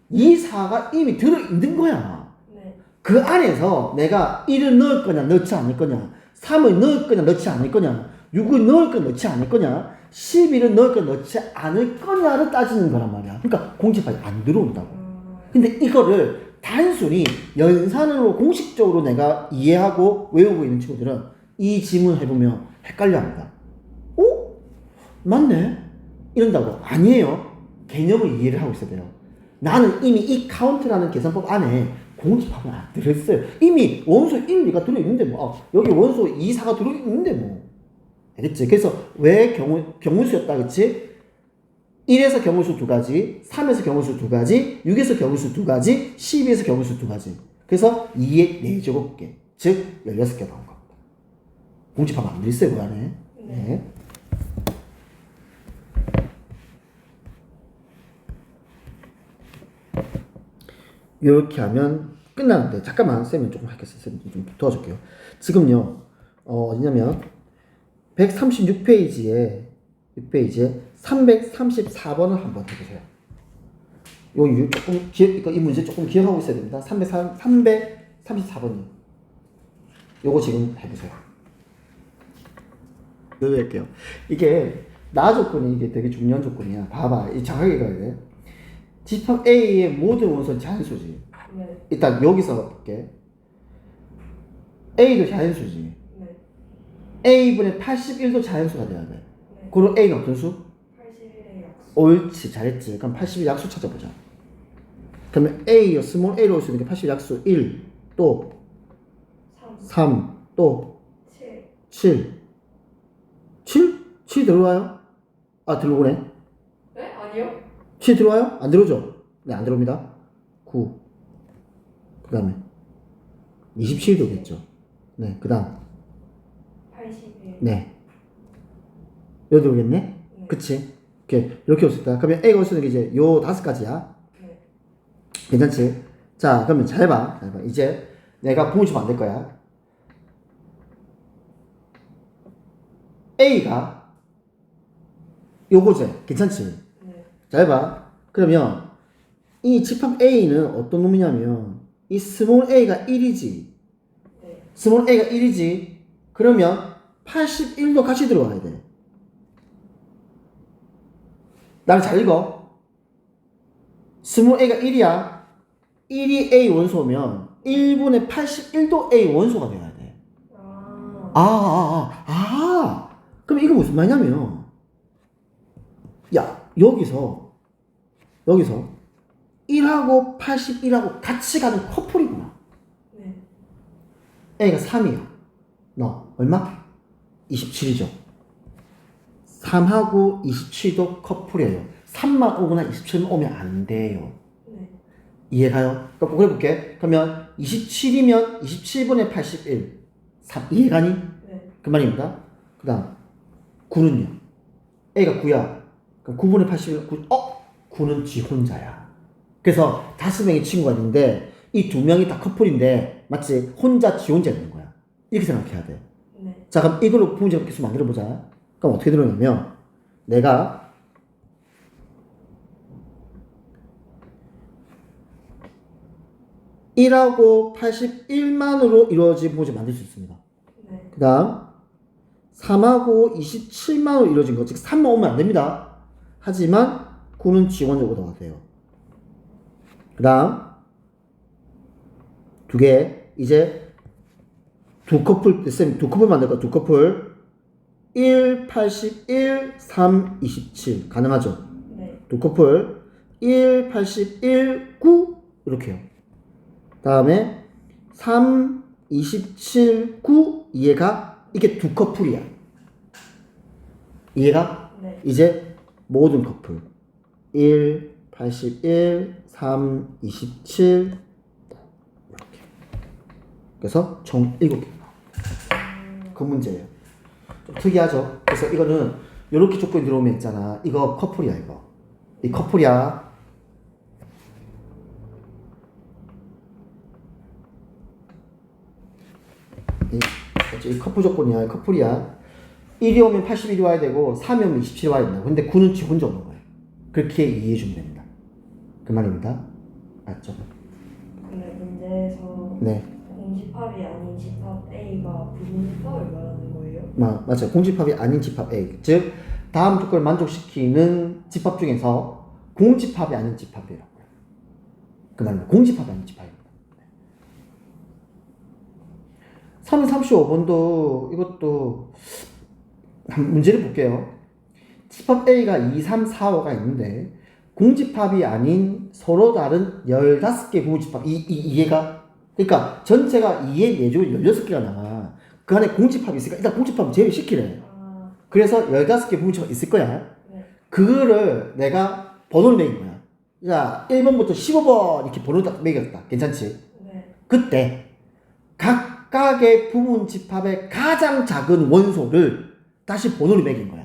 2, 4가 이미 들어있는 거야. 네. 그 안에서 내가 1을 넣을 거냐, 넣지 않을 거냐, 3을 넣을 거냐, 넣지 않을 거냐, 6을 넣을 거냐, 넣지 않을 거냐, 11을 넣을 거냐, 넣지 않을 거냐를 따지는 거란 말이야. 그러니까 공집합이 안 들어온다고. 근데 이거를 단순히 연산으로 공식적으로 내가 이해하고 외우고 있는 친구들은 이 지문 해보면 헷갈려 합니다. 맞네? 이런다고. 아니에요. 개념을 이해를 하고 있어야 돼요. 나는 이미 이 카운트라는 계산법 안에 공집합은 안 들어있어요. 이미 원소 1, 2가 들어있는데 여기 원소 2, 4가 들어있는데 뭐. 알겠지? 그래서 왜 경우수였다, 그치? 1에서 경우수 2가지, 3에서 경우수 2가지, 6에서 경우수 2가지, 12에서 경우수 2가지. 그래서 2의 4제곱개, 즉 16개 나온 겁니다. 공집합 안 들어있어요, 그 안에. 네. 이렇게 하면 끝나는데, 잠깐만, 쌤이 조금 하겠어요. 쌤 좀 도와줄게요. 지금요, 어디냐면, 136페이지에 334번을 한번 해보세요. 이 문제 조금 기억하고 있어야 됩니다. 334번이. 요거 지금 해보세요. 이거 할게요. 이게 나 조건이 이게 되게 중요한 조건이야. 봐봐. 이 정확하게 가야 돼. 집합 A의 모든 원소는 자연수지. 네. 일단 여기서 볼게. A도 자연수지. 네. A분의 81도 자연수가 돼야 돼. 네. 그럼 A는 어떤 수? 81의 약수. 옳지, 잘했지. 그럼 81 약수 찾아보자. 그러면 A, 스몰 a로 올 수 있는 게 80 약수 1, 또 3, 3, 또 7. 7. 7? 7 들어와요? 아, 들어오네. 네? 아니요? 7 들어와요? 안 들어오죠? 네, 안 들어옵니다. 9. 그 다음에 27 들어오겠죠. 네, 그 다음. 81. 네. 여기 들어오겠네? 네. 그치? 이렇게 올 수 있다. 그러면 A가 올 수 있는 게 이제 요 5가지야. 네. 괜찮지? 자, 그러면 잘 봐. 이제 내가 부모집 안 될 거야. A가 요거제. 괜찮지? 네. 잘 봐. 그러면 이 집합 A는 어떤 놈이냐면 이 스몰 a가 1이지. 네. 스몰 a가 1이지. 그러면 81도 같이 들어와야 돼. 나를 잘 읽어. 스몰 a가 1이야. 1이 A 원소면 1분의 81도 A 원소가 돼야 돼. 그럼 이거 무슨 말이냐면, 야, 여기서 1하고 81하고 같이 가는 커플이구나. 네. A가 3이야. 너, 얼마? 27이죠. 3하고 27도 커플이에요. 3만 오거나 27만 오면 안 돼요. 네. 이해가요? 그럼 그래볼게. 그러면 27이면 27분의 81. 3, 이해가니? 네. 그 말입니다. 그 다음 9는요. A가 9야. 그럼 9분의 81, 9는 지 혼자야. 그래서 5명의 친구가 있는데 이 2명이 다 커플인데 맞지? 혼자 지 혼자 있는 거야. 이렇게 생각해야 돼. 네. 자, 그럼 이걸로 부분적 계수 만들어보자. 그럼 어떻게 들어오냐면 내가 (1하고) 81만으로 이루어진 부분적 만들 수 있습니다. 네. 그 다음 3하고 27만으로 이루어진 거, 즉 3만 오면 안 됩니다. 하지만 9는 지원적으로 나와야 돼요. 그 다음 두 개, 이제 두 커플, 쌤, 두 커플 만들 거야. 두 커플 1, 81, 3, 27 가능하죠? 네. 두 커플 1, 81, 9 이렇게요. 다음에 3, 27, 9 이해가? 이게 두 커플이야. 이해가? 네. 이제 모든 커플 1, 81, 3, 27, 9 이렇게. 그래서 총 7개. 그 문제예요. 좀 특이하죠? 그래서 이거는 이렇게 조건이 들어오면 있잖아. 이거 커플이야, 이거. 이 커플이야. 이 커플 조건이야. 이 커플이야. 1이 오면 81이 와야 되고 3이 오면 27이 와야 된다. 근데 9는 지 혼자 오는 거야. 그렇게 이해해주면 됩니다. 그 말입니다. 맞죠? 근데 문제에서 네. 공집합이 아닌 집합 A가 부분집합을 말하는 거예요? 맞아요. 공집합이 아닌 집합 A. 즉, 다음 조건을 만족시키는 집합 중에서 공집합이 아닌 집합이라고요. 그 말입니다. 공집합이 아닌 집합입니다. 335번도 이것도 문제를 볼게요. 집합 A가 2, 3, 4, 5가 있는데 공집합이 아닌 서로 다른 15개 부분집합. 이해가? 그러니까 전체가 2의 4조 16개가 나와. 그 안에 공집합이 있으니까 일단 공집합을 제외시키래. 그래서 15개 부분집합이 있을 거야. 네. 그거를 내가 번호를 매긴 거야. 자, 1번부터 15번 이렇게 번호를 딱 매겼다. 괜찮지? 네. 그때 각각의 부분집합의 가장 작은 원소를 다시 번호를 매긴 거야.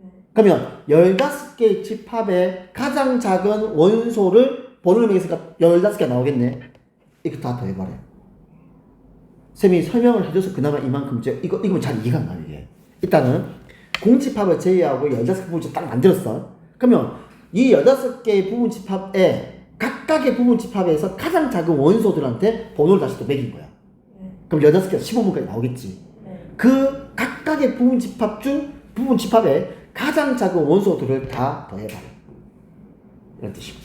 네. 그러면 15개의 집합의 가장 작은 원소를 번호를 매겼으니까 15개가 나오겠네. 이거 다 더해버려. 쌤이 설명을 해줘서 그나마 이만큼 이거 잘 이해가 안 가, 이게. 일단은 공집합을 제외하고 16개 부분집합 딱 만들었어. 그러면 이 16개의 부분집합에 각각의 부분집합에서 가장 작은 원소들한테 번호를 다시 또 매긴 거야. 네. 그럼 16개가 15번까지 나오겠지. 네. 그 각각의 부분집합 중 부분집합에 가장 작은 원소들을 다 더해봐요. 이런 뜻이고.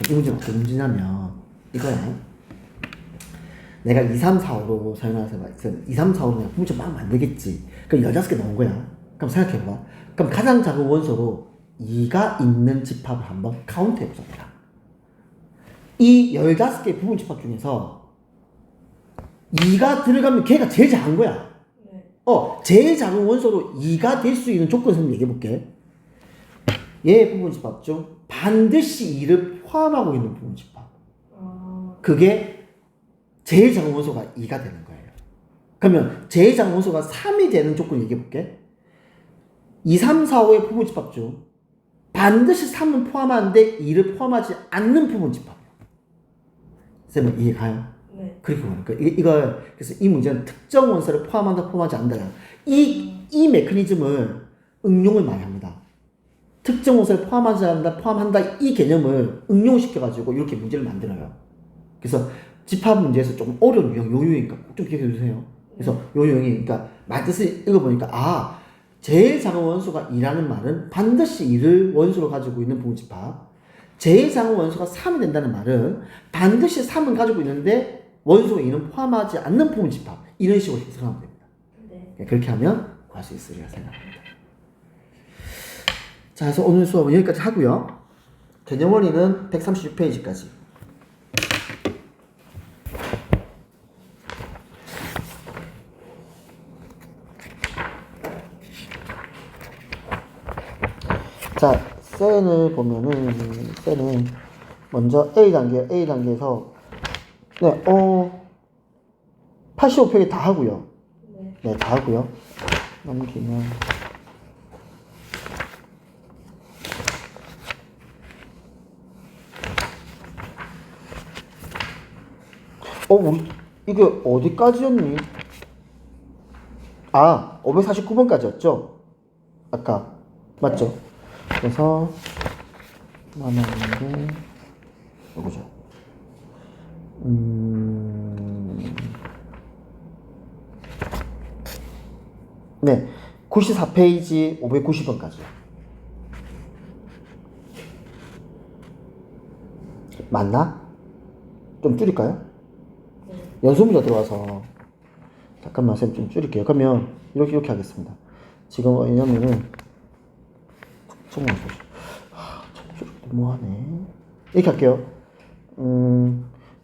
이 문제는 어떤 문제냐면 이거야. 내가 2, 3, 4, 5로 사용해서 2, 3, 4, 5로 그냥 부분집 막 만들겠지. 그럼 16개 나온 거야. 그럼 생각해봐. 그럼 가장 작은 원소로 2가 있는 집합을 한번 카운트 해보자. 이 15개 부분 집합 중에서 2가 들어가면 걔가 제일 작은 거야. 네. 제일 작은 원소로 2가 될 수 있는 조건 을 얘기해 볼게. 얘 부분 집합 중 반드시 2를 포함하고 있는 부분 집합. 그게 제일 작은 원소가 2가 되는 거예요. 그러면 제일 작은 원소가 3이 되는 조건 얘기해 볼게. 2, 3, 4, 5의 부분 집합 중 반드시 3은 포함하는데 2를 포함하지 않는 부분 집합. 쌤은 이해가요? 네. 그렇게 말하는 거예요. 이거 그래서 이 문제는 특정 원소를 포함한다, 포함하지 않는다. 이 메커니즘을 응용을 많이 합니다. 특정 원소를 포함하지 않는다, 포함한다 이 개념을 응용시켜가지고 이렇게 문제를 만들어요. 그래서 집합 문제에서 조금 어려운 유형, 요 유형이니까 꼭 좀 기억해 주세요. 그래서 요 유형이 그러니까 말 뜻을 읽어보니까 제일 작은 원소가 2라는 말은 반드시 2를 원소로 가지고 있는 부분 집합. 제일 작은 원소가 3이 된다는 말은 반드시 3은 가지고 있는데 원소 2는 포함하지 않는 부분 집합. 이런 식으로 해석하면 됩니다. 네. 그렇게 하면 구할 수 있으리라 생각합니다. 자, 그래서 오늘 수업은 여기까지 하고요. 개념 원리는 136페이지까지. 자, 셀을 보면은 셀은 먼저 A단계에서 85페이지 다 하고요. 네, 다 하고요. 넘기면 우리 이게 어디까지였니? 549번까지였죠? 아까 맞죠? 그래서 남았는데 이거죠. 네, 94페이지 590번까지요. 맞나? 좀 줄일까요? 연속 문제 들어와서 잠깐만 쌤 좀 줄일게요. 그러면 이렇게 하겠습니다. 지금 왜냐면은 정말 너무하네. 이렇게 할게요.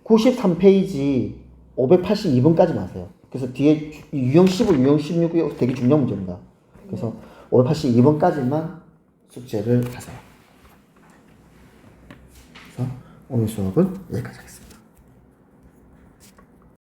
93페이지 582번까지만 하세요. 그래서 뒤에 유형 15, 유형 16이 되게 중요한 문제입니다. 그래서 582번까지만 숙제를 하세요. 그래서 오늘 수업은 여기까지 하겠습니다.